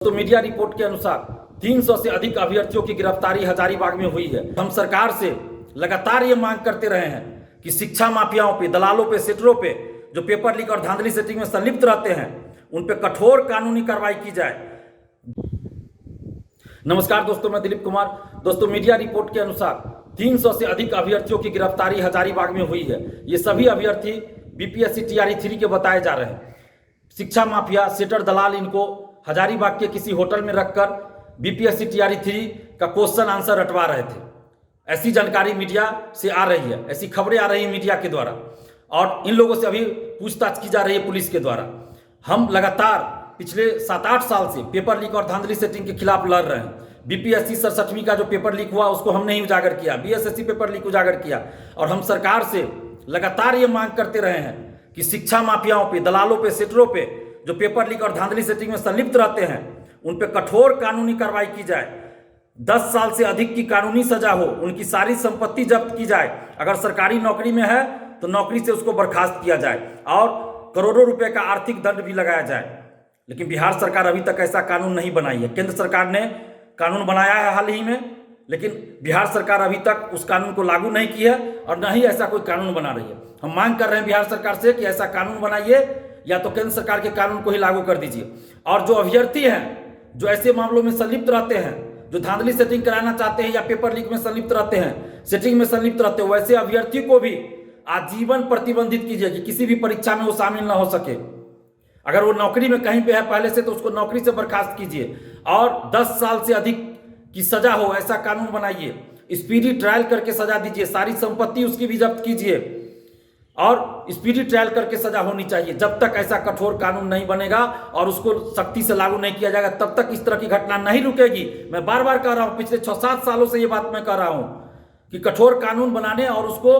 तो media report के अनुसार 300 से अधिक अभ्यर्थियों की गिरफ्तारी हजारीबाग में हुई है। हम सरकार से लगातार ये मांग करते रहे हैं कि शिक्षा माफियाओं पे, दलालों पे, सेटरों पे जो पेपर लीक और धांधली सेटिंग में संलिप्त रहते हैं उन पे कठोर कानूनी कार्रवाई की जाए। नमस्कार दोस्तों, मैं दिलीप कुमार। दोस्तों, मीडिया रिपोर्ट के अनुसार 300 से अधिक अभ्यर्थियों की गिरफ्तारी हजारीबाग में हुई है। ये सभी अभ्यर्थी बीपीएससी टीआरई 3 के बताए जा रहे हैं। शिक्षा माफिया, सेटर, दलाल इनको हजारीबाग के किसी होटल में रखकर बीपीएससी टीआरई 3 का क्वेश्चन आंसर रटवा रहे थे। ऐसी जानकारी मीडिया से आ रही है, ऐसी खबरें आ रही हैं मीडिया के द्वारा, और इन लोगों से अभी पूछताछ की जा रही है पुलिस के द्वारा। हम लगातार पिछले 7-8 साल से पेपर लीक और धांधली सेटिंग के खिलाफ लड़ रहे हैं। बीपीएससी 67वीं का जो पेपर लीक हुआ उसको हमने ही उजागर किया, बीएसएससी पेपर लीक उजागर किया, और हम सरकार से लगातार ये मांग करते रहे हैं कि शिक्षा माफियाओं पे, दलालों पे, सेटरों पे जो पेपर लीक और धांधली सेटिंग में संलिप्त रहते हैं उन पे कठोर कानूनी कार्रवाई की जाए। 10 साल से अधिक की कानूनी सजा हो, उनकी सारी संपत्ति जब्त की जाए, अगर सरकारी नौकरी में है तो नौकरी से उसको बर्खास्त किया जाए, और करोड़ों रुपए का आर्थिक दंड भी लगाया जाए। लेकिन बिहार सरकार अभी तक ऐसा कानून नहीं बनाई है। केंद्र सरकार ने कानून बनाया है हाल ही में, लेकिन बिहार सरकार अभी तक उस कानून को लागू नहीं की है और न ही ऐसा कोई कानून बना रही है। हम मांग कर रहे हैं बिहार सरकार से कि ऐसा कानून बनाइए, या तो केंद्र सरकार के कानून को ही लागू कर दीजिए। और जो अभ्यर्थी हैं जो ऐसे मामलों में संलिप्त रहते हैं, जो धांधली सेटिंग कराना चाहते हैं या पेपर लीक में संलिप्त रहते हैं, सेटिंग में संलिप्त रहते हैं, वैसे अभ्यर्थी को भी आजीवन प्रतिबंधित कीजिए कि किसी भी परीक्षा में वो शामिल ना हो सके। अगर वो नौकरी में कहीं पे है पहले से तो उसको नौकरी से बर्खास्त कीजिए, और 10 साल से अधिक की सजा हो ऐसा कानून बनाइए। स्पीडी ट्रायल करके सजा दीजिए, सारी संपत्ति उसकी भी जब्त कीजिए, और स्पीडी ट्रायल करके सजा होनी चाहिए। जब तक ऐसा कठोर कानून नहीं बनेगा और उसको सख्ती से लागू नहीं किया जाएगा तब तक इस तरह की घटना नहीं रुकेगी। मैं बार बार कह रहा हूं, पिछले 6-7 सालों से ये बात मैं कह रहा हूं कि कठोर कानून बनाने और उसको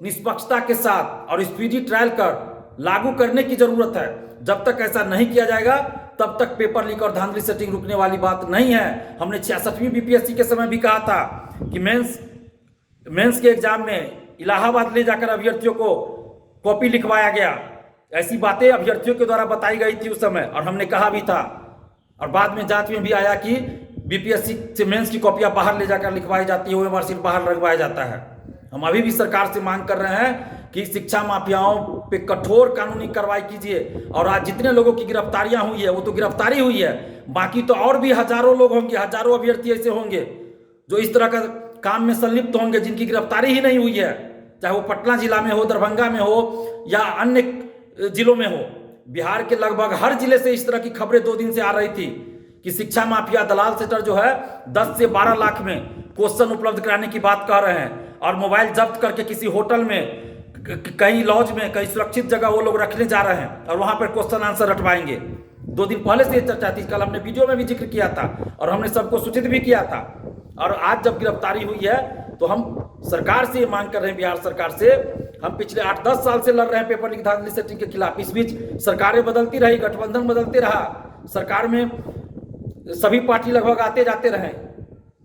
निष्पक्षता के साथ और स्पीडी ट्रायल कर लागू करने की जरूरत है। जब तक ऐसा नहीं किया जाएगा तब तक पेपर लीक और धांधली सेटिंग रुकने वाली बात नहीं है। हमने 66वीं बीपीएससी के समय भी कहा था कि मेंस के एग्जाम में इलाहाबाद ले जाकर अभ्यर्थियों को कॉपी लिखवाया गया। ऐसी बातें अभ्यर्थियों के द्वारा बताई गई थी उस समय, और हमने कहा भी था, और बाद में जांच में भी आया कि बीपीएससी से मेंस की कॉपियां बाहर ले जाकर लिखवाई जाती है, ओएमआर शीट बाहर लगवाया जाता है। हम अभी भी सरकार से मांग कर रहे हैं कि शिक्षा माफियाओं पे कठोर कानूनी कार्रवाई कीजिए। और आज जितने लोगों की गिरफ्तारियां हुई है वो तो गिरफ्तारी हुई है, बाकी तो और भी हजारों लोग होंगे, हजारों अभ्यर्थी ऐसे होंगे जो इस तरह का काम में संलिप्त होंगे जिनकी गिरफ्तारी ही नहीं हुई है, चाहे वो पटना जिला में हो, दरभंगा में हो या अन्य जिलों में हो। बिहार के लगभग हर जिले से इस तरह की खबरें 2 दिन से आ रही थी कि शिक्षा माफिया, दलाल, सेटर जो है 10 से 12 लाख में क्वेश्चन उपलब्ध कराने की बात कह रहे हैं, और मोबाइल जब्त करके किसी होटल में, कहीं लॉज में, कहीं सुरक्षित जगह वो लोग रखने जा रहे हैं और वहां पर क्वेश्चन आंसर रटवाएंगे। 2 दिन पहले से ये चर्चा थी, कल हमने वीडियो में भी जिक्र किया था और हमने सबको सूचित भी किया था। और आज जब गिरफ्तारी हुई है तो हम सरकार से ये मांग कर रहे हैं, बिहार सरकार से, हम पिछले 8-10 साल से लड़ रहे हैं पेपर लीक धांधली सेटिंग के खिलाफ। इस बीच सरकारें बदलती रही, गठबंधन बदलते रहा, सरकार में सभी पार्टी लगभग आते जाते रहे,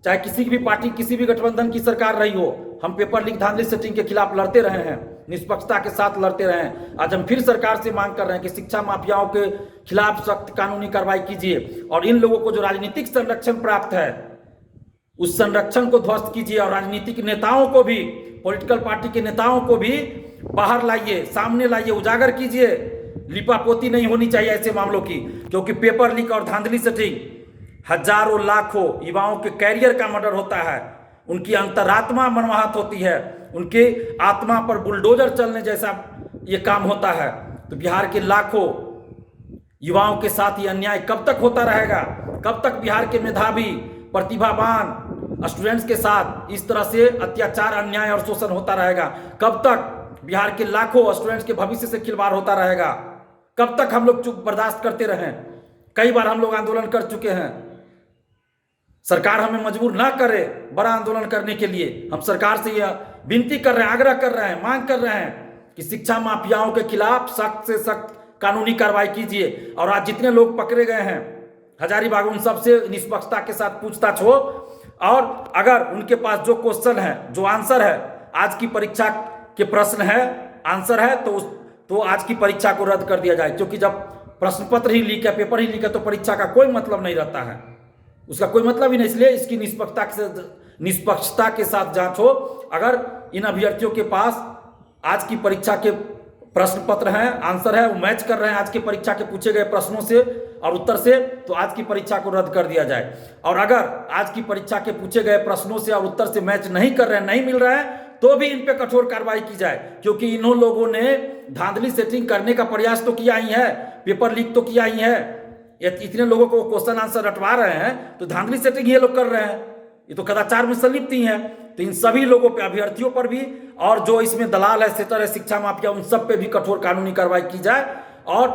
चाहे किसी भी पार्टी, किसी भी गठबंधन की सरकार रही हो, हम पेपर लीक धांधली सेटिंग के खिलाफ लड़ते रहे हैं, निष्पक्षता के साथ लड़ते रहे हैं। आज हम फिर सरकार से मांग कर रहे हैं कि शिक्षा माफियाओं के खिलाफ सख्त कानूनी कार्रवाई कीजिए, और इन लोगों को जो राजनीतिक संरक्षण प्राप्त है उस संरक्षण को ध्वस्त कीजिए, और राजनीतिक नेताओं को भी, पॉलिटिकल पार्टी के नेताओं को भी बाहर लाइए, सामने लाइए, उजागर कीजिए। लिपापोती नहीं होनी चाहिए ऐसे मामलों की, क्योंकि पेपर लीक और धांधली सेटिंग हजारों लाखों युवाओं के कैरियर का मर्डर होता है, उनकी अंतरात्मा मनवाहत होती है, उनके आत्मा पर बुलडोजर चलने जैसा ये काम होता है। तो बिहार के लाखों युवाओं के साथ ये अन्याय कब तक होता रहेगा? कब तक बिहार के मेधावी, प्रतिभावान स्टूडेंट्स के साथ इस तरह से अत्याचार, अन्याय और शोषण होता रहेगा? कब तक बिहार के लाखों स्टूडेंट्स के भविष्य से खिलवाड़ होता रहेगा? कब तक हम लोग चुप बर्दाश्त करते रहें? कई बार हम लोग आंदोलन कर चुके हैं, सरकार हमें मजबूर ना करे बड़ा आंदोलन करने के लिए। हम सरकार से यह विनती कर रहे हैं, आग्रह कर रहे हैं, मांग कर रहे हैं कि शिक्षा माफियाओं के खिलाफ सख्त से सख्त कानूनी कार्रवाई कीजिए। और आज जितने लोग पकड़े गए हैं हजारीबाग, उन सबसे निष्पक्षता के साथ पूछताछ हो, और अगर उनके पास जो क्वेश्चन है, जो आंसर है, आज की परीक्षा के प्रश्न है, आंसर है, तो आज की परीक्षा को रद्द कर दिया जाए। क्योंकि जब प्रश्न पत्र ही लीक है, पेपर ही लीक है, तो परीक्षा का कोई मतलब नहीं रहता है, उसका कोई मतलब ही नहीं। इसलिए इसकी निष्पक्षता के साथ जांच हो। अगर इन अभ्यर्थियों के पास आज की परीक्षा के प्रश्न पत्र हैं, आंसर है, वो मैच कर रहे हैं आज की परीक्षा के पूछे गए प्रश्नों से और उत्तर से, तो आज की परीक्षा को रद्द कर दिया जाए। और अगर आज की परीक्षा के पूछे गए प्रश्नों से और उत्तर से मैच नहीं कर रहे हैं, नहीं मिल रहा है, तो भी इन पे कठोर कार्रवाई की जाए, क्योंकि इन्हों लोगों ने धांधली सेटिंग करने का प्रयास तो किया ही है, पेपर लीक तो किया ही है। इतने लोगों को क्वेश्चन आंसर रटवा रहे हैं, तो धांधली सेटिंग ये लोग कर रहे हैं, ये तो कदाचार में संलिप्त ही हैं। तो इन सभी लोगों पे, अभ्यर्थियों पर भी और जो इसमें दलाल है, सेटर है, शिक्षा माफिया, उन सब पे भी कठोर कानूनी कार्रवाई की जाए और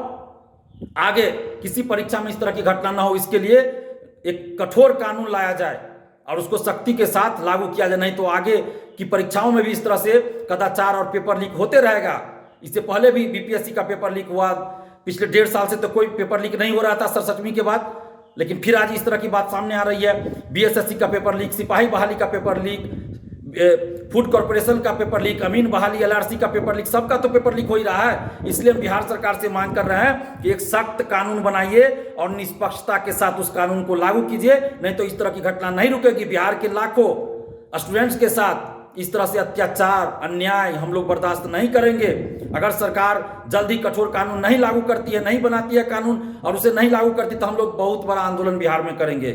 आगे किसी परीक्षा में इस तरह की घटना ना हो, इसके लिए एक कठोर कानून लाया जाए और उसको सख्ती के साथ लागू किया जाए। नहीं तो आगे की परीक्षाओं में भी इस तरह से कदाचार और पेपर लीक होते रहेगा। इससे पहले भी बीपीएससी का पेपर लीक हुआ, पिछले 1.5 साल से तो कोई पेपर लीक नहीं हो रहा था सरसठवीं के बाद, लेकिन फिर आज इस तरह की बात सामने आ रही है। बीएसएससी का पेपर लीक, सिपाही बहाली का पेपर लीक, फूड कॉर्पोरेशन का पेपर लीक, अमीन बहाली, एलआरसी का पेपर लीक, सबका तो पेपर लीक हो ही रहा है। इसलिए हम बिहार सरकार से मांग कर रहे हैं कि एक सख्त कानून बनाइए और निष्पक्षता के साथ उस कानून को लागू कीजिए, नहीं तो इस तरह की घटना नहीं रुकेगी। बिहार के लाखों स्टूडेंट्स के साथ इस तरह से अत्याचार, अन्याय हम लोग बर्दाश्त नहीं करेंगे। अगर सरकार जल्दी कठोर कानून नहीं लागू करती है, नहीं बनाती है कानून और उसे नहीं लागू करती, तो हम लोग बहुत बड़ा आंदोलन बिहार में करेंगे।